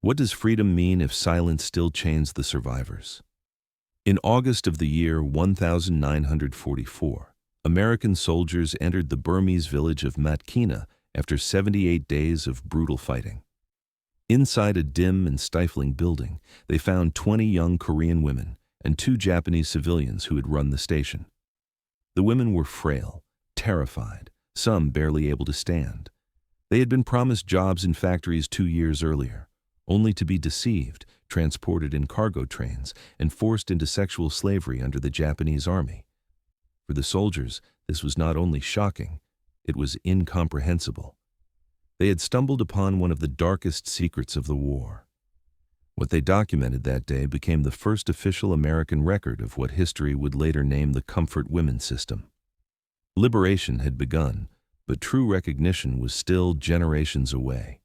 What does freedom mean if silence still chains the survivors? In August of the year 1944, American soldiers entered the Burmese village of Mattkina after 78 days of brutal fighting. Inside a dim and stifling building, they found 20 young Korean women and 2 Japanese civilians who had run the station. The women were frail, terrified, some barely able to stand. They had been promised jobs in factories 2 years earlier, only to be deceived, transported in cargo trains, and forced into sexual slavery under the Japanese army. For the soldiers, this was not only shocking, it was incomprehensible. They had stumbled upon one of the darkest secrets of the war. What they documented that day became the first official American record of what history would later name the Comfort Women System. Liberation had begun, but true recognition was still generations away.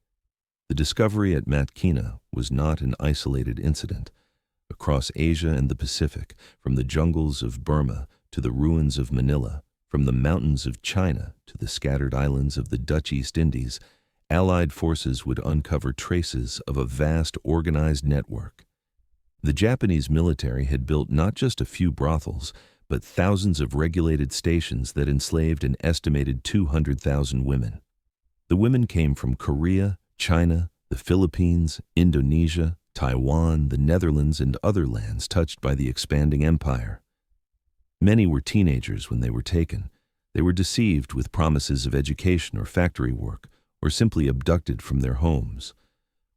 The discovery at Mattkina was not an isolated incident. Across Asia and the Pacific, from the jungles of Burma to the ruins of Manila, from the mountains of China to the scattered islands of the Dutch East Indies, Allied forces would uncover traces of a vast organized network. The Japanese military had built not just a few brothels, but thousands of regulated stations that enslaved an estimated 200,000 women. The women came from Korea, China, the Philippines, Indonesia, Taiwan, the Netherlands, and other lands touched by the expanding empire. Many were teenagers when they were taken. They were deceived with promises of education or factory work, or simply abducted from their homes.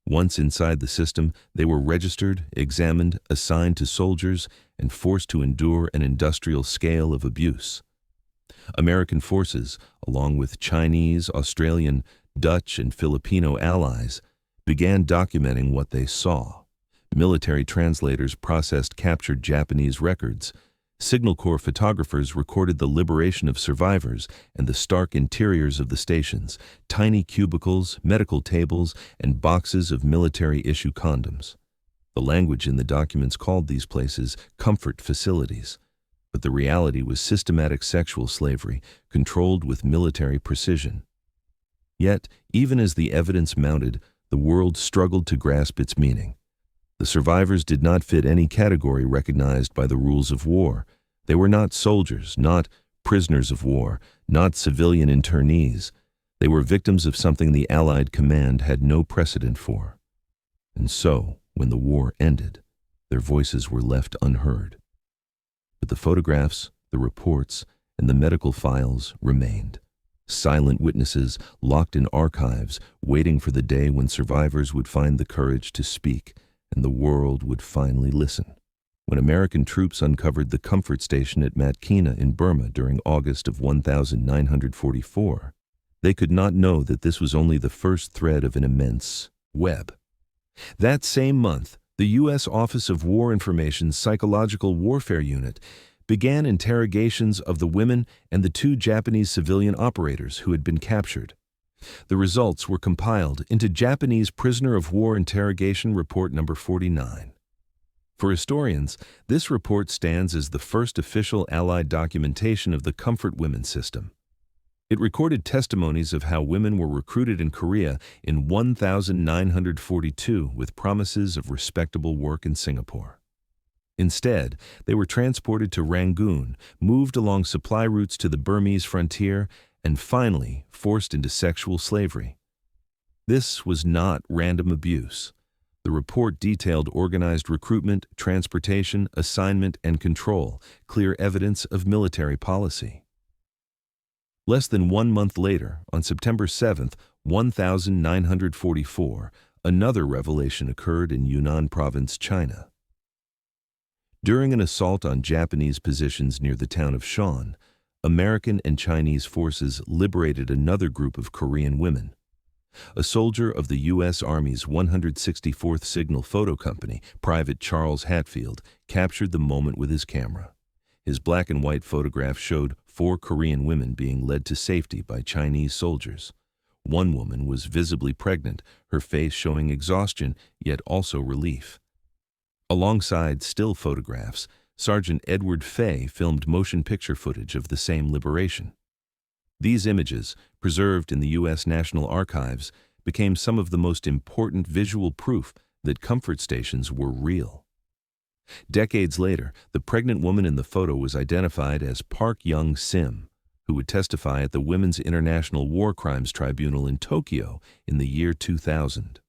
Once inside the system, they were registered, examined, assigned to soldiers, and forced to endure an industrial scale of abuse. American forces, along with Chinese, Australian, Dutch, and Filipino allies, began documenting what they saw. Military translators processed captured Japanese records. Signal Corps photographers recorded the liberation of survivors and the stark interiors of the stations, tiny cubicles, medical tables, and boxes of military-issue condoms. The language in the documents called these places comfort facilities, but the reality was systematic sexual slavery, controlled with military precision. Yet, even as the evidence mounted, the world struggled to grasp its meaning. The survivors did not fit any category recognized by the rules of war. They were not soldiers, not prisoners of war, not civilian internees. They were victims of something the Allied command had no precedent for. And so, when the war ended, their voices were left unheard. But the photographs, the reports, and the medical files remained. Silent witnesses locked in archives, waiting for the day when survivors would find the courage to speak and the world would finally listen. When American troops uncovered the comfort station at Mattkina in Burma during August of 1944, they could not know that this was only the first thread of an immense web. That same month, the U.S. Office of War Information's Psychological Warfare Unit began interrogations of the women and the 2 Japanese civilian operators who had been captured. The results were compiled into Japanese Prisoner of War Interrogation Report No.49. For historians, this report stands as the first official Allied documentation of the Comfort Women System. It recorded testimonies of how women were recruited in Korea in 1942 with promises of respectable work in Singapore. Instead, they were transported to Rangoon, moved along supply routes to the Burmese frontier, and finally forced into sexual slavery. This was not random abuse. The report detailed organized recruitment, transportation, assignment, and control, clear evidence of military policy. Less than 1 month later, on September 7, 1944, another revelation occurred in Yunnan Province, China. During an assault on Japanese positions near the town of Shan, American and Chinese forces liberated another group of Korean women. A soldier of the U.S. Army's 164th Signal Photo Company, Private Charles Hatfield, captured the moment with his camera. His black and white photograph showed 4 Korean women being led to safety by Chinese soldiers. One woman was visibly pregnant, her face showing exhaustion, yet also relief. Alongside still photographs, Sergeant Edward Fay filmed motion picture footage of the same liberation. These images, preserved in the U.S. National Archives, became some of the most important visual proof that comfort stations were real. Decades later, the pregnant woman in the photo was identified as Park Young-sim, who would testify at the Women's International War Crimes Tribunal in Tokyo in the year 2000.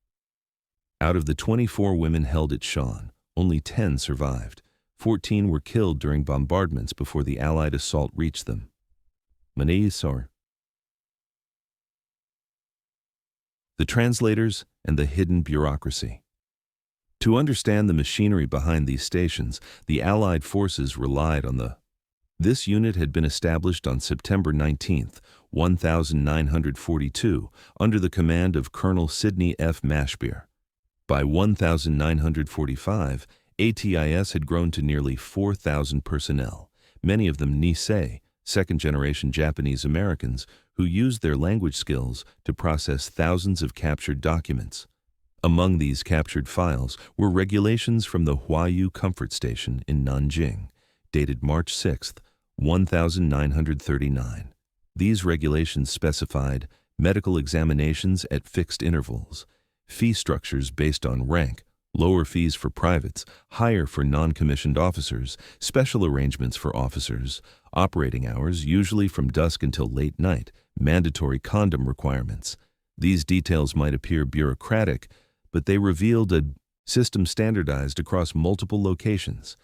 Out of the 24 women held at Shan, only 10 survived. 14 were killed during bombardments before the Allied assault reached them. The translators and the hidden bureaucracy. To understand the machinery behind these stations, the Allied forces relied on This unit had been established on September 19, 1942, under the command of Colonel Sidney F. Mashbeer. By 1945, ATIS had grown to nearly 4,000 personnel, many of them Nisei, second-generation Japanese Americans, who used their language skills to process thousands of captured documents. Among these captured files were regulations from the Huayu Comfort Station in Nanjing, dated March 6, 1939. These regulations specified medical examinations at fixed intervals, fee structures based on rank, lower fees for privates, higher for non-commissioned officers, special arrangements for officers, operating hours usually from dusk until late night, mandatory condom requirements. These details might appear bureaucratic, but they revealed a system standardized across multiple locations.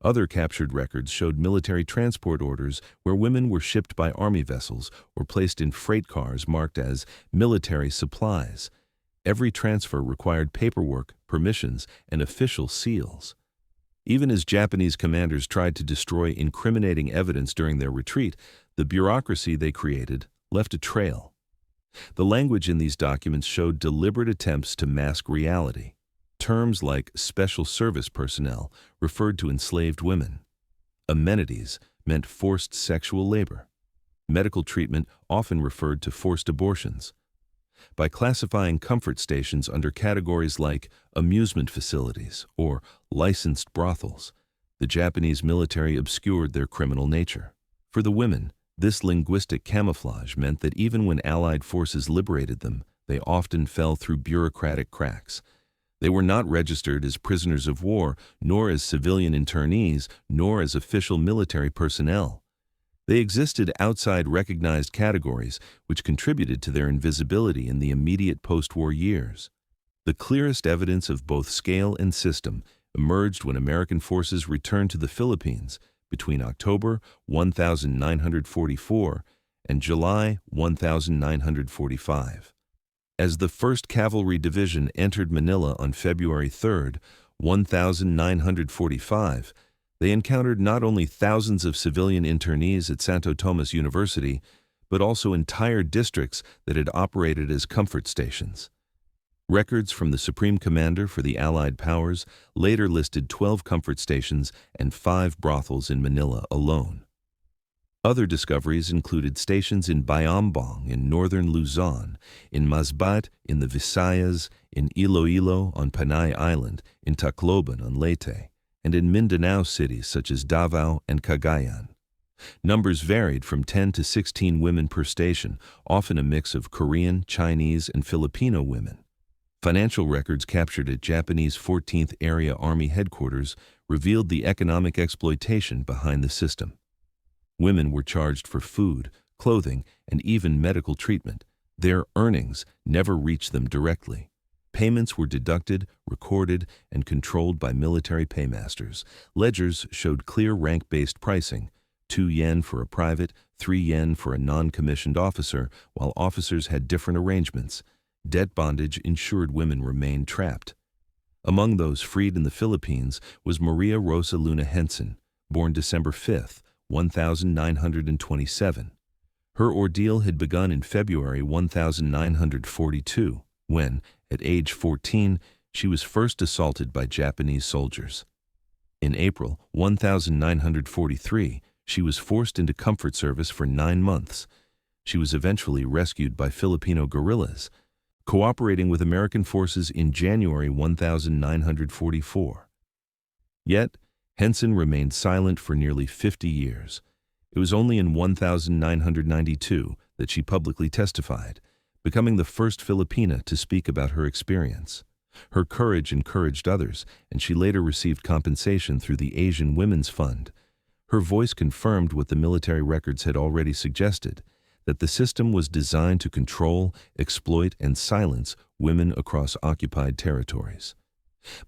Other captured records showed military transport orders where women were shipped by army vessels or placed in freight cars marked as military supplies. Every transfer required paperwork, permissions, and official seals. Even as Japanese commanders tried to destroy incriminating evidence during their retreat, the bureaucracy they created left a trail. The language in these documents showed deliberate attempts to mask reality. Terms like special service personnel referred to enslaved women. Amenities meant forced sexual labor. Medical treatment often referred to forced abortions. By classifying comfort stations under categories like amusement facilities or licensed brothels, the Japanese military obscured their criminal nature. For the women, this linguistic camouflage meant that even when Allied forces liberated them, they often fell through bureaucratic cracks. They were not registered as prisoners of war, nor as civilian internees, nor as official military personnel. They existed outside recognized categories, which contributed to their invisibility in the immediate post-war years. The clearest evidence of both scale and system emerged when American forces returned to the Philippines between October 1944 and July 1945. As the 1st Cavalry Division entered Manila on February 3, 1945, they encountered not only thousands of civilian internees at Santo Tomas University, but also entire districts that had operated as comfort stations. Records from the Supreme Commander for the Allied powers later listed 12 comfort stations and 5 brothels in Manila alone. Other discoveries included stations in Bayambong in northern Luzon, in Masbate in the Visayas, in Iloilo on Panay Island, in Tacloban on Leyte, and in Mindanao cities such as Davao and Cagayan. Numbers varied from 10 to 16 women per station, often a mix of Korean, Chinese, and Filipino women. Financial records captured at Japanese 14th Area Army Headquarters revealed the economic exploitation behind the system. Women were charged for food, clothing, and even medical treatment. Their earnings never reached them directly. Payments were deducted, recorded, and controlled by military paymasters. Ledgers showed clear rank-based pricing, 2 yen for a private, 3 yen for a non-commissioned officer, while officers had different arrangements. Debt bondage ensured women remained trapped. Among those freed in the Philippines was Maria Rosa Luna Henson, born December 5, 1927. Her ordeal had begun in February 1942, when, at age 14, she was first assaulted by Japanese soldiers. In April 1943, she was forced into comfort service for 9 months. She was eventually rescued by Filipino guerrillas, cooperating with American forces in January 1944. Yet, Henson remained silent for nearly 50 years. It was only in 1992 that she publicly testified, becoming the first Filipina to speak about her experience. Her courage encouraged others, and she later received compensation through the Asian Women's Fund. Her voice confirmed what the military records had already suggested, that the system was designed to control, exploit, and silence women across occupied territories.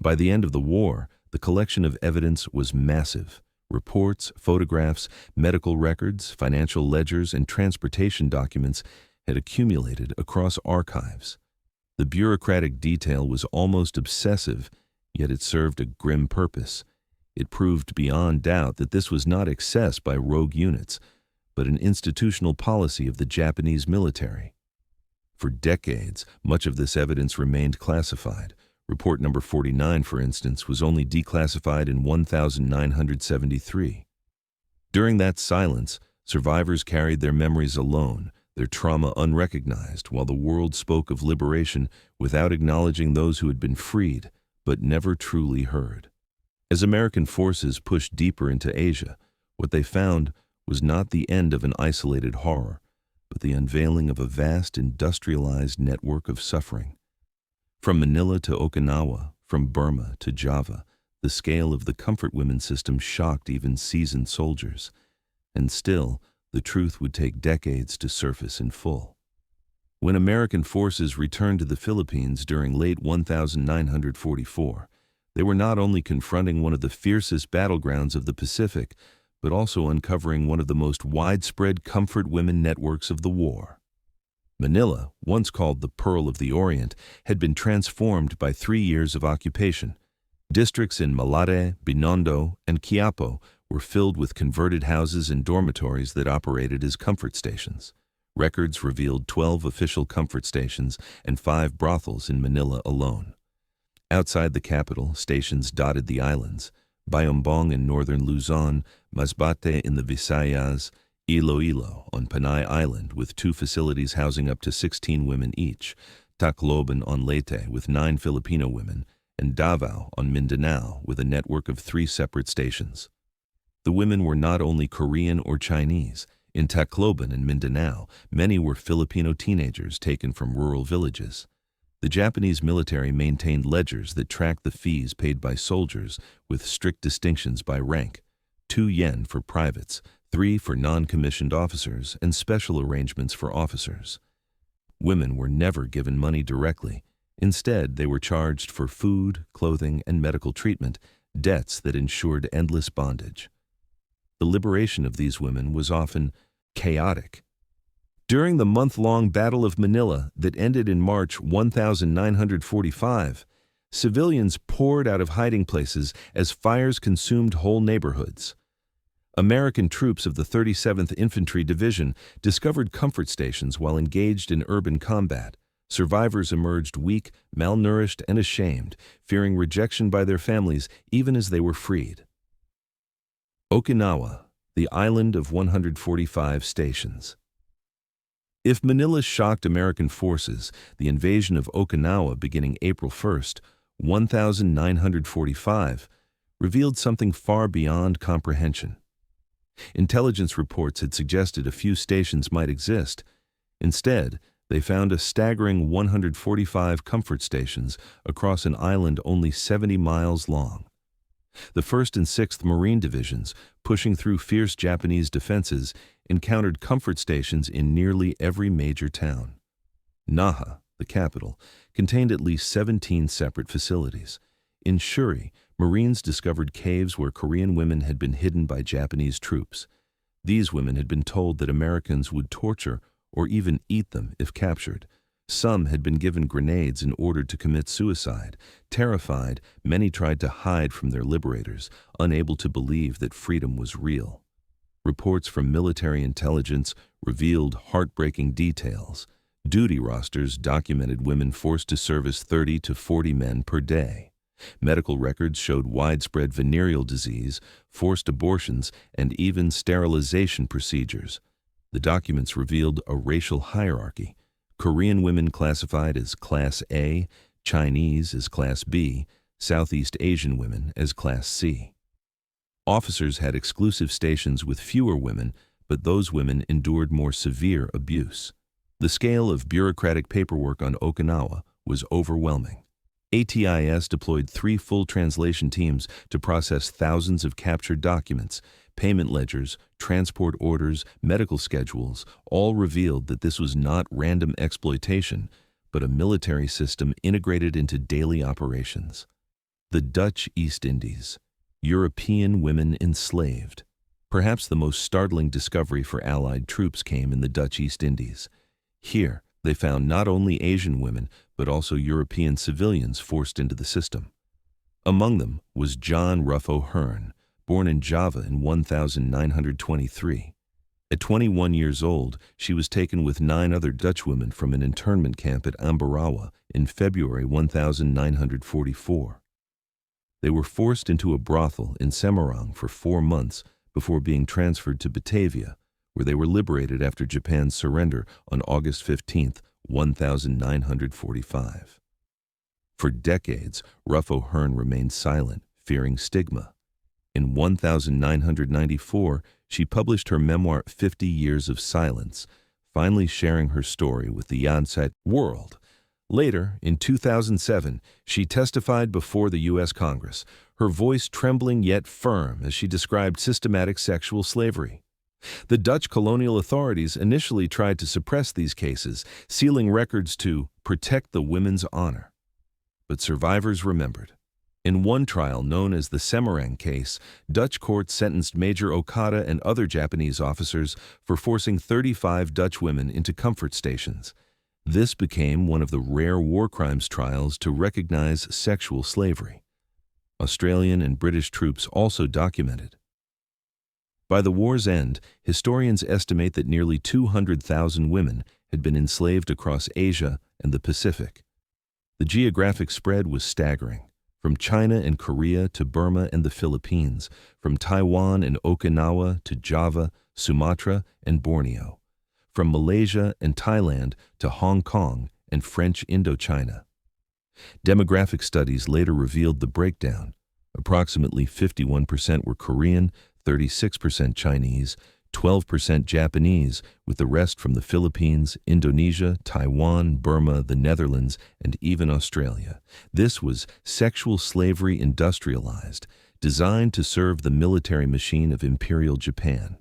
By the end of the war, the collection of evidence was massive. Reports, photographs, medical records, financial ledgers, and transportation documents had accumulated across archives. The bureaucratic detail was almost obsessive, yet it served a grim purpose. It proved beyond doubt that this was not excess by rogue units, but an institutional policy of the Japanese military. For decades, much of this evidence remained classified. Report No. 49, for instance, was only declassified in 1973. During that silence, survivors carried their memories alone, their trauma unrecognized, while the world spoke of liberation without acknowledging those who had been freed, but never truly heard. As American forces pushed deeper into Asia, what they found was not the end of an isolated horror, but the unveiling of a vast industrialized network of suffering. From Manila to Okinawa, from Burma to Java, the scale of the comfort women system shocked even seasoned soldiers. And still, the truth would take decades to surface in full. When American forces returned to the Philippines during late 1944, they were not only confronting one of the fiercest battlegrounds of the Pacific, but also uncovering one of the most widespread comfort women networks of the war. Manila, once called the Pearl of the Orient, had been transformed by 3 years of occupation. Districts in Malate, Binondo, and Quiapo were filled with converted houses and dormitories that operated as comfort stations. Records revealed 12 official comfort stations and 5 brothels in Manila alone. Outside the capital, stations dotted the islands: Bayambong in northern Luzon, Masbate in the Visayas, Iloilo on Panay Island with 2 facilities housing up to 16 women each, Tacloban on Leyte with 9 Filipino women, and Davao on Mindanao with a network of 3 separate stations. The women were not only Korean or Chinese. In Tacloban and Mindanao, many were Filipino teenagers taken from rural villages. The Japanese military maintained ledgers that tracked the fees paid by soldiers with strict distinctions by rank: 2 yen for privates, 3 for non-commissioned officers, and special arrangements for officers. Women were never given money directly. Instead, they were charged for food, clothing, and medical treatment, debts that ensured endless bondage. The liberation of these women was often chaotic. During the month-long Battle of Manila that ended in March 1945, civilians poured out of hiding places as fires consumed whole neighborhoods. American troops of the 37th Infantry Division discovered comfort stations while engaged in urban combat. Survivors emerged weak, malnourished, and ashamed, fearing rejection by their families even as they were freed. Okinawa, the island of 145 stations. If Manila shocked American forces, the invasion of Okinawa beginning April 1, 1945, revealed something far beyond comprehension. Intelligence reports had suggested a few stations might exist. Instead, they found a staggering 145 comfort stations across an island only 70 miles long. The 1st and 6th Marine Divisions, pushing through fierce Japanese defenses, encountered comfort stations in nearly every major town. Naha, the capital, contained at least 17 separate facilities. In Shuri, Marines discovered caves where Korean women had been hidden by Japanese troops. These women had been told that Americans would torture or even eat them if captured. Some had been given grenades in order to commit suicide. Terrified, many tried to hide from their liberators, unable to believe that freedom was real. Reports from military intelligence revealed heartbreaking details. Duty rosters documented women forced to service 30 to 40 men per day. Medical records showed widespread venereal disease, forced abortions, and even sterilization procedures. The documents revealed a racial hierarchy: Korean women classified as Class A, Chinese as Class B, Southeast Asian women as Class C. Officers had exclusive stations with fewer women, but those women endured more severe abuse. The scale of bureaucratic paperwork on Okinawa was overwhelming. ATIS deployed 3 full translation teams to process thousands of captured documents. Payment ledgers, transport orders, medical schedules all revealed that this was not random exploitation, but a military system integrated into daily operations. The Dutch East Indies. European women enslaved. Perhaps the most startling discovery for Allied troops came in the Dutch East Indies. Here, they found not only Asian women, but also European civilians forced into the system. Among them was John Ruffo Hearn, born in Java in 1923. At 21 years old, she was taken with 9 other Dutch women from an internment camp at Ambarawa in February 1944. They were forced into a brothel in Semarang for 4 months before being transferred to Batavia, where they were liberated after Japan's surrender on August 15, 1945. For decades, Ruffo Hearn remained silent, fearing stigma. In 1994, she published her memoir 50 Years of Silence, finally sharing her story with the Yansat world. Later, in 2007, she testified before the U.S. Congress, her voice trembling yet firm as she described systematic sexual slavery. The Dutch colonial authorities initially tried to suppress these cases, sealing records to protect the women's honor. But survivors remembered. In one trial known as the Semarang case, Dutch courts sentenced Major Okada and other Japanese officers for forcing 35 Dutch women into comfort stations. This became one of the rare war crimes trials to recognize sexual slavery. Australian and British troops also documented. By the war's end, historians estimate that nearly 200,000 women had been enslaved across Asia and the Pacific. The geographic spread was staggering. From China and Korea to Burma and the Philippines, from Taiwan and Okinawa to Java, Sumatra, and Borneo, from Malaysia and Thailand to Hong Kong and French Indochina. Demographic studies later revealed the breakdown. Approximately 51% were Korean, 36% Chinese, 12% Japanese, with the rest from the Philippines, Indonesia, Taiwan, Burma, the Netherlands, and even Australia. This was sexual slavery industrialized, designed to serve the military machine of Imperial Japan.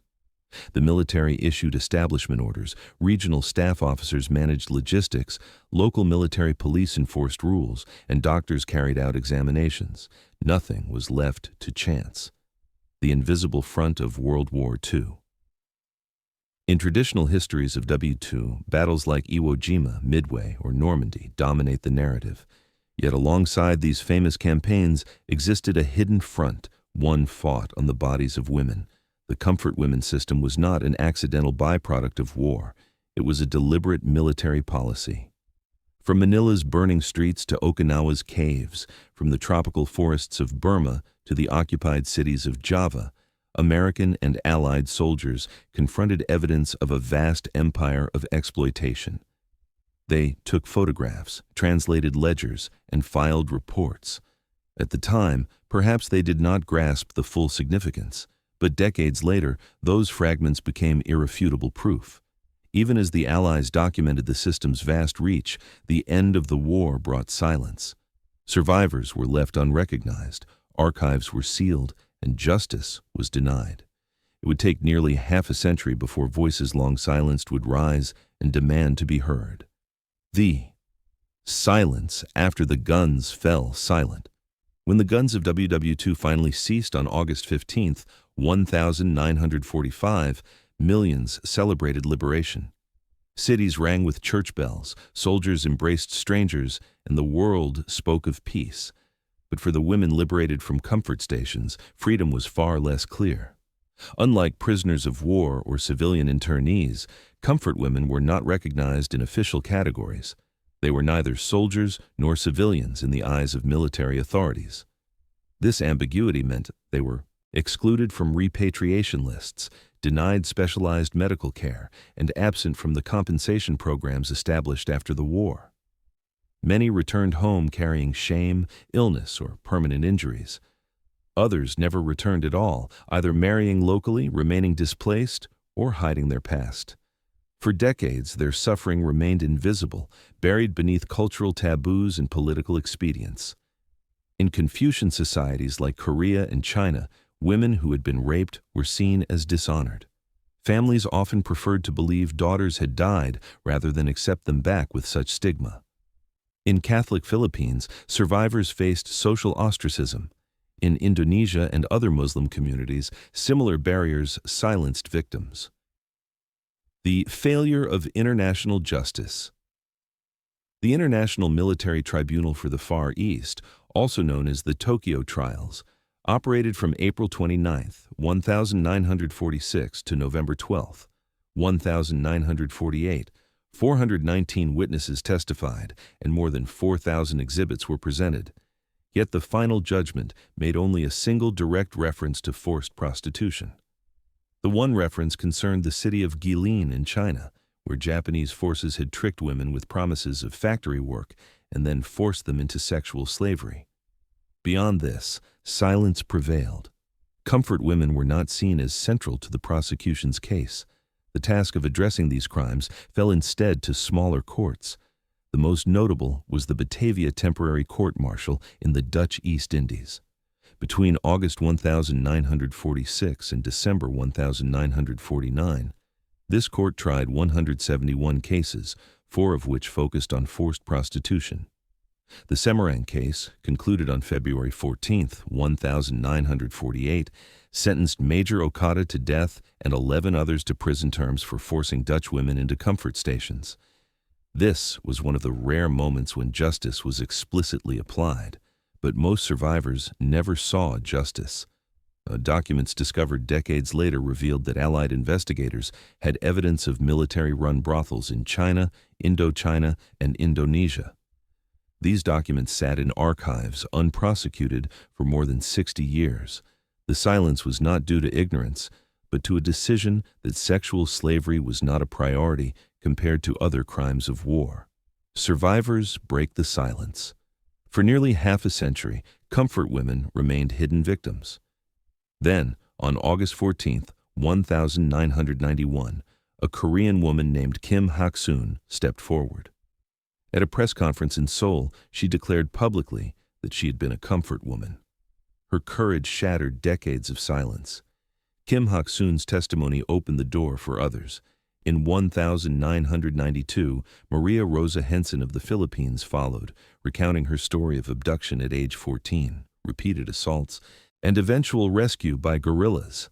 The military issued establishment orders, regional staff officers managed logistics, local military police enforced rules, and doctors carried out examinations. Nothing was left to chance. The invisible front of World War II. In traditional histories of W2, battles like Iwo Jima, Midway, or Normandy dominate the narrative. Yet alongside these famous campaigns existed a hidden front, one fought on the bodies of women. The comfort women system was not an accidental byproduct of war. It was a deliberate military policy. From Manila's burning streets to Okinawa's caves, from the tropical forests of Burma to the occupied cities of Java, American and Allied soldiers confronted evidence of a vast empire of exploitation. They took photographs, translated ledgers, and filed reports. At the time, perhaps they did not grasp the full significance, but decades later, those fragments became irrefutable proof. Even as the Allies documented the system's vast reach, the end of the war brought silence. Survivors were left unrecognized, archives were sealed, and justice was denied. It would take nearly half a century before voices long silenced would rise and demand to be heard. The silence after the guns fell silent. When the guns of WW2 finally ceased on August 15, 1945, millions celebrated liberation. Cities rang with church bells, soldiers embraced strangers, and the world spoke of peace. But for the women liberated from comfort stations, freedom was far less clear. Unlike prisoners of war or civilian internees, comfort women were not recognized in official categories. They were neither soldiers nor civilians in the eyes of military authorities. This ambiguity meant they were excluded from repatriation lists, denied specialized medical care, and absent from the compensation programs established after the war. Many returned home carrying shame, illness, or permanent injuries. Others never returned at all, either marrying locally, remaining displaced, or hiding their past. For decades, their suffering remained invisible, buried beneath cultural taboos and political expedients. In Confucian societies like Korea and China, women who had been raped were seen as dishonored. Families often preferred to believe daughters had died rather than accept them back with such stigma. In Catholic Philippines, survivors faced social ostracism. In Indonesia and other Muslim communities, similar barriers silenced victims. The failure of international justice. The International Military Tribunal for the Far East, also known as the Tokyo Trials, operated from April 29, 1946 to November 12, 1948. 419 witnesses testified, and more than 4,000 exhibits were presented. Yet the final judgment made only a single direct reference to forced prostitution. The one reference concerned the city of Guilin in China, where Japanese forces had tricked women with promises of factory work and then forced them into sexual slavery. Beyond this, silence prevailed. Comfort women were not seen as central to the prosecution's case. The task of addressing these crimes fell instead to smaller courts. The most notable was the Batavia Temporary Court-Martial in the Dutch East Indies. Between August 1946 and December 1949, this court tried 171 cases, 4 of which focused on forced prostitution. The Semarang case, concluded on February 14, 1948, sentenced Major Okada to death and 11 others to prison terms for forcing Dutch women into comfort stations. This was one of the rare moments when justice was explicitly applied, but most survivors never saw justice. Documents discovered decades later revealed that Allied investigators had evidence of military-run brothels in China, Indochina, and Indonesia. These documents sat in archives unprosecuted for more than 60 years. The silence was not due to ignorance, but to a decision that sexual slavery was not a priority compared to other crimes of war. Survivors break the silence. For nearly half a century, comfort women remained hidden victims. Then, on August 14, 1991, a Korean woman named Kim Hak-soon stepped forward. At a press conference in Seoul, she declared publicly that she had been a comfort woman. Her courage shattered decades of silence. Kim Hak-soon's testimony opened the door for others. In 1992, Maria Rosa Henson of the Philippines followed, recounting her story of abduction at age 14, repeated assaults, and eventual rescue by guerrillas.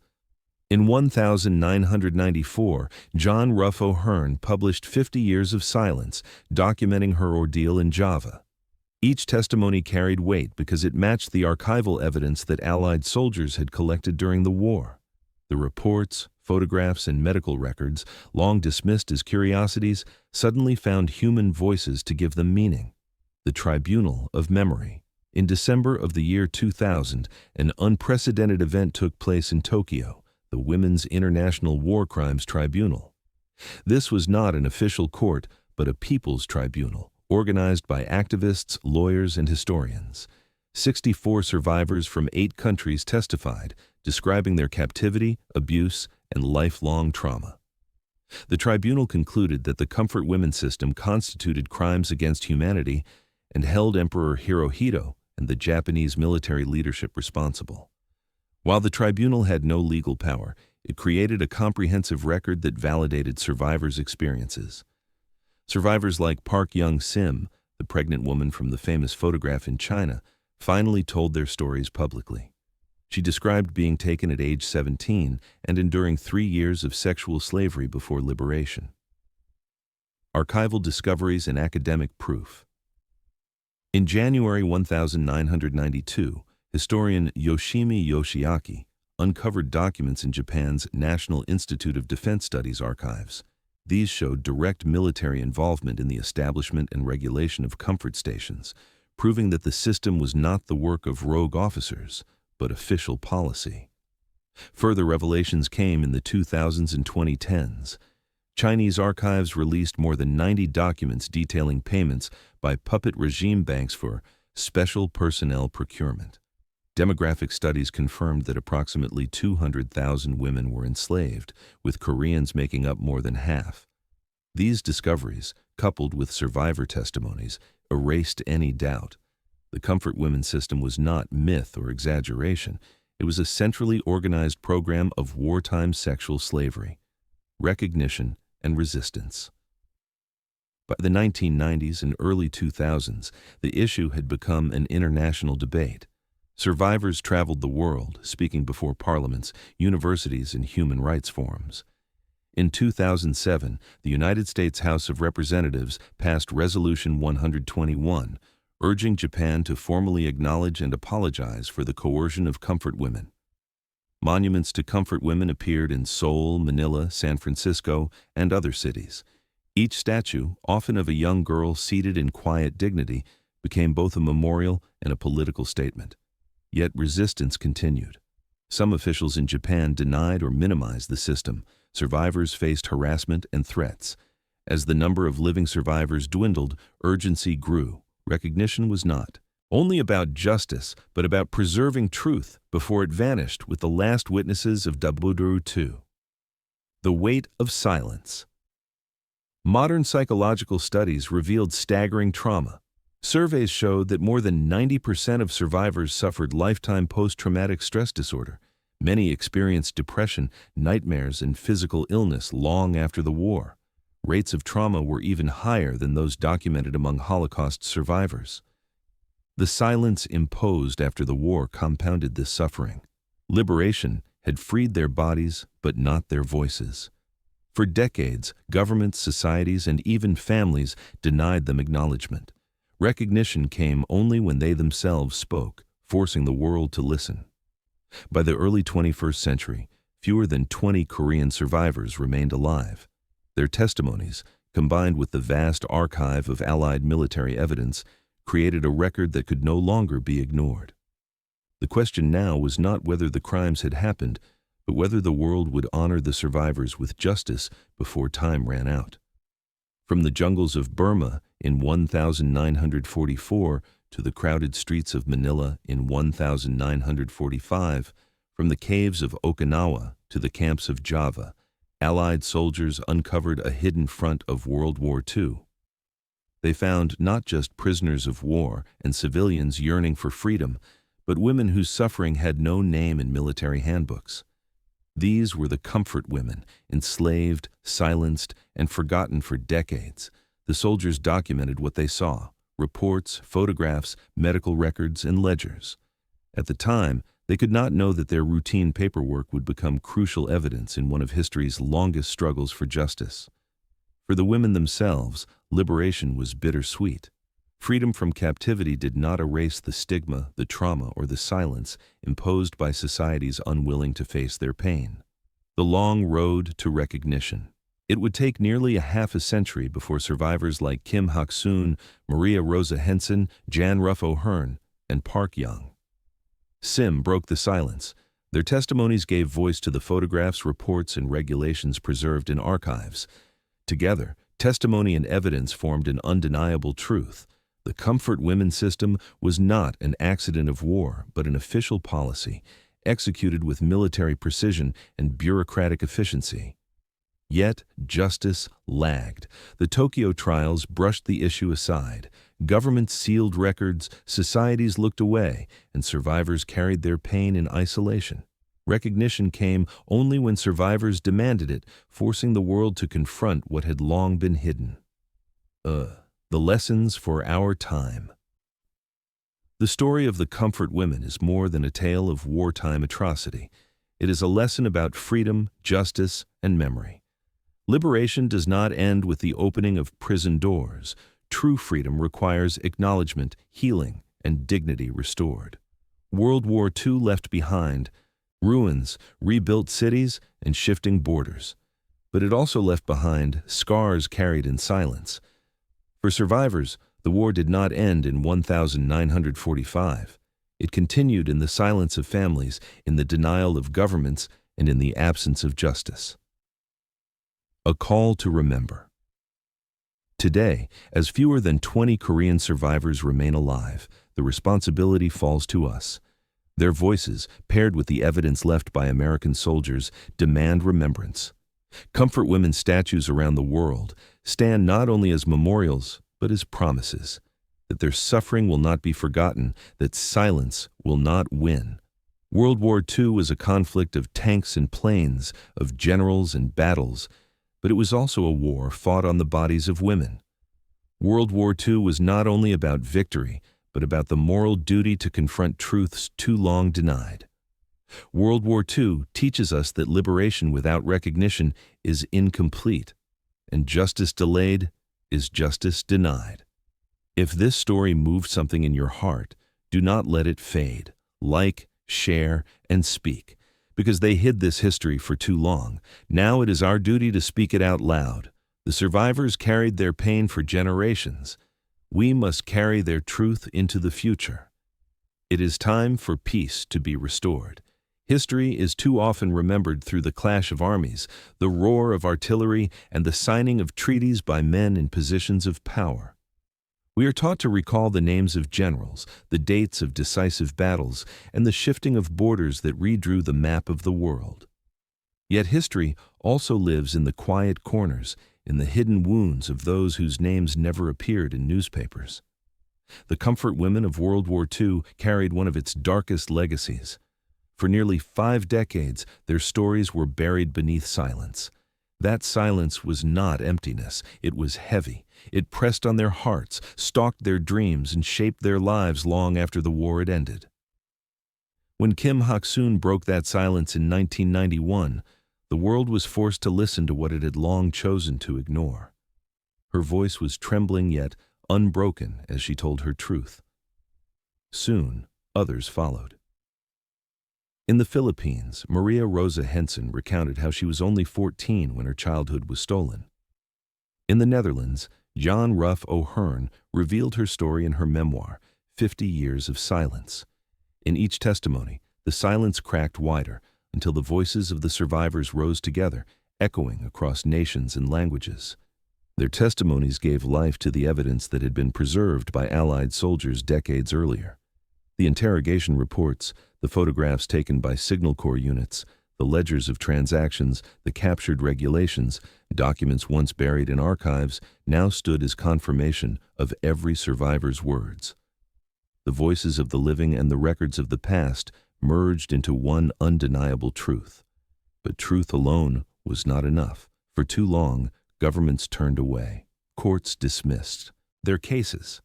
In 1994, John Ruffo Hearn published 50 Years of Silence, documenting her ordeal in Java. Each testimony carried weight because it matched the archival evidence that Allied soldiers had collected during the war. The reports, photographs, and medical records, long dismissed as curiosities, suddenly found human voices to give them meaning. The Tribunal of Memory. In December of the year 2000, an unprecedented event took place in Tokyo, the Women's International War Crimes Tribunal. This was not an official court, but a people's tribunal, organized by activists, lawyers, and historians. 64 survivors from 8 countries testified, describing their captivity, abuse, and lifelong trauma. The tribunal concluded that the comfort women system constituted crimes against humanity and held Emperor Hirohito and the Japanese military leadership responsible. While the tribunal had no legal power, it created a comprehensive record that validated survivors' experiences. Survivors like Park Young-sim, the pregnant woman from the famous photograph in China, finally told their stories publicly. She described being taken at age 17 and enduring 3 years of sexual slavery before liberation. Archival discoveries and academic proof. In January 1992, historian Yoshimi Yoshiaki uncovered documents in Japan's National Institute of Defense Studies archives. These showed direct military involvement in the establishment and regulation of comfort stations, proving that the system was not the work of rogue officers, but official policy. Further revelations came in the 2000s and 2010s. Chinese archives released more than 90 documents detailing payments by puppet regime banks for special personnel procurement. Demographic studies confirmed that approximately 200,000 women were enslaved, with Koreans making up more than half. These discoveries, coupled with survivor testimonies, erased any doubt. The comfort women system was not myth or exaggeration. It was a centrally organized program of wartime sexual slavery, recognition, and resistance. By the 1990s and early 2000s, the issue had become an international debate. Survivors traveled the world, speaking before parliaments, universities, and human rights forums. In 2007, the United States House of Representatives passed Resolution 121, urging Japan to formally acknowledge and apologize for the coercion of comfort women. Monuments to comfort women appeared in Seoul, Manila, San Francisco, and other cities. Each statue, often of a young girl seated in quiet dignity, became both a memorial and a political statement. Yet resistance continued. Some officials in Japan denied or minimized the system. Survivors faced harassment and threats. As the number of living survivors dwindled, urgency grew. Recognition was not only about justice, but about preserving truth before it vanished with the last witnesses of Dabuduru II. The weight of silence. Modern psychological studies revealed staggering trauma. Surveys showed that more than 90% of survivors suffered lifetime post-traumatic stress disorder. Many experienced depression, nightmares, and physical illness long after the war. Rates of trauma were even higher than those documented among Holocaust survivors. The silence imposed after the war compounded this suffering. Liberation had freed their bodies, but not their voices. For decades, governments, societies, and even families denied them acknowledgement. Recognition came only when they themselves spoke, forcing the world to listen. By the early 21st century, fewer than 20 Korean survivors remained alive. Their testimonies, combined with the vast archive of Allied military evidence, created a record that could no longer be ignored. The question now was not whether the crimes had happened, but whether the world would honor the survivors with justice before time ran out. From the jungles of Burma in 1944 to the crowded streets of Manila in 1945, from the caves of Okinawa to the camps of Java, Allied soldiers uncovered a hidden front of World War II. They found not just prisoners of war and civilians yearning for freedom, but women whose suffering had no name in military handbooks. These were the comfort women, enslaved, silenced, and forgotten for decades. The soldiers documented what they saw: reports, photographs, medical records, and ledgers. At the time, they could not know that their routine paperwork would become crucial evidence in one of history's longest struggles for justice. For the women themselves, liberation was bittersweet. Freedom from captivity did not erase the stigma, the trauma, or the silence imposed by societies unwilling to face their pain. The long road to recognition. It would take nearly a half a century before survivors like Kim Hak-soon, Maria Rosa Henson, Jan Ruff O'Hearn, and Park Young-sim broke the silence. Their testimonies gave voice to the photographs, reports, and regulations preserved in archives. Together, testimony and evidence formed an undeniable truth. The comfort women system was not an accident of war, but an official policy, executed with military precision and bureaucratic efficiency. Yet, justice lagged. The Tokyo trials brushed the issue aside. Governments sealed records, societies looked away, and survivors carried their pain in isolation. Recognition came only when survivors demanded it, forcing the world to confront what had long been hidden. The lessons for our time. The story of the comfort women is more than a tale of wartime atrocity. It is a lesson about freedom, justice, and memory. Liberation does not end with the opening of prison doors. True freedom requires acknowledgement, healing, and dignity restored. World War II left behind ruins, rebuilt cities, and shifting borders. But it also left behind scars carried in silence. For survivors, the war did not end in 1945. It continued in the silence of families, in the denial of governments, and in the absence of justice. A call to remember. Today, as fewer than 20 Korean survivors remain alive, the responsibility falls to us. Their voices, paired with the evidence left by American soldiers, demand remembrance. Comfort women statues around the world stand not only as memorials, but as promises that their suffering will not be forgotten, that silence will not win. World War II was a conflict of tanks and planes, of generals and battles, but it was also a war fought on the bodies of women. World War II was not only about victory, but about the moral duty to confront truths too long denied. World War II teaches us that liberation without recognition is incomplete, and justice delayed is justice denied. If this story moved something in your heart, do not let it fade. Like, share, and speak, because they hid this history for too long. Now it is our duty to speak it out loud. The survivors carried their pain for generations. We must carry their truth into the future. It is time for peace to be restored. History is too often remembered through the clash of armies, the roar of artillery, and the signing of treaties by men in positions of power. We are taught to recall the names of generals, the dates of decisive battles, and the shifting of borders that redrew the map of the world. Yet history also lives in the quiet corners, in the hidden wounds of those whose names never appeared in newspapers. The comfort women of World War II carried one of its darkest legacies. For nearly 5 decades, their stories were buried beneath silence. That silence was not emptiness, it was heavy. It pressed on their hearts, stalked their dreams, and shaped their lives long after the war had ended. When Kim Hak-soon broke that silence in 1991, the world was forced to listen to what it had long chosen to ignore. Her voice was trembling yet unbroken as she told her truth. Soon, others followed. In the Philippines, Maria Rosa Henson recounted how she was only 14 when her childhood was stolen. In the Netherlands, John Ruff O'Hearn revealed her story in her memoir, 50 Years of Silence. In each testimony, the silence cracked wider until the voices of the survivors rose together, echoing across nations and languages. Their testimonies gave life to the evidence that had been preserved by Allied soldiers decades earlier. The interrogation reports, the photographs taken by Signal Corps units, the ledgers of transactions, the captured regulations, documents once buried in archives, now stood as confirmation of every survivor's words. The voices of the living and the records of the past merged into one undeniable truth. But truth alone was not enough. For too long, governments turned away. Courts dismissed their cases.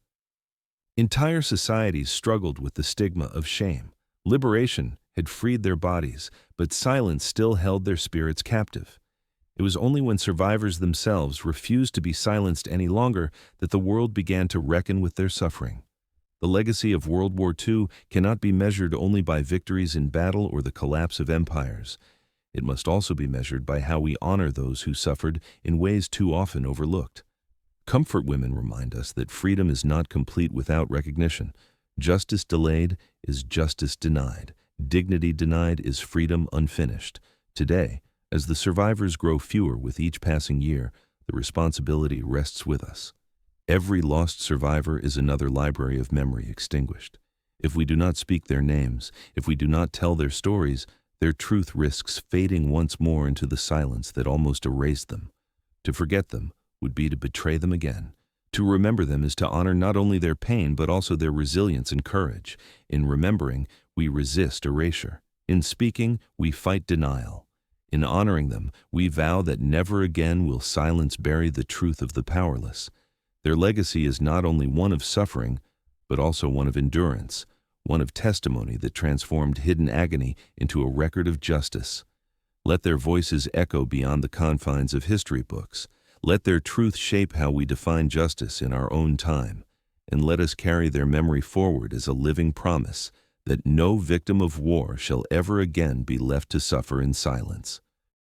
Entire societies struggled with the stigma of shame. Liberation had freed their bodies, but silence still held their spirits captive. It was only when survivors themselves refused to be silenced any longer that the world began to reckon with their suffering. The legacy of World War II cannot be measured only by victories in battle or the collapse of empires. It must also be measured by how we honor those who suffered in ways too often overlooked. Comfort women remind us that freedom is not complete without recognition. Justice delayed is justice denied. Dignity denied is freedom unfinished. Today, as the survivors grow fewer with each passing year, the responsibility rests with us. Every lost survivor is another library of memory extinguished. If we do not speak their names, if we do not tell their stories, their truth risks fading once more into the silence that almost erased them. To forget them would be to betray them again. To remember them is to honor not only their pain but also their resilience and courage. In remembering, we resist erasure. In speaking, we fight denial. In honoring them, we vow that never again will silence bury the truth of the powerless. Their legacy is not only one of suffering, but also one of endurance, one of testimony that transformed hidden agony into a record of justice. Let their voices echo beyond the confines of history books. Let their truth shape how we define justice in our own time. And let us carry their memory forward as a living promise that no victim of war shall ever again be left to suffer in silence.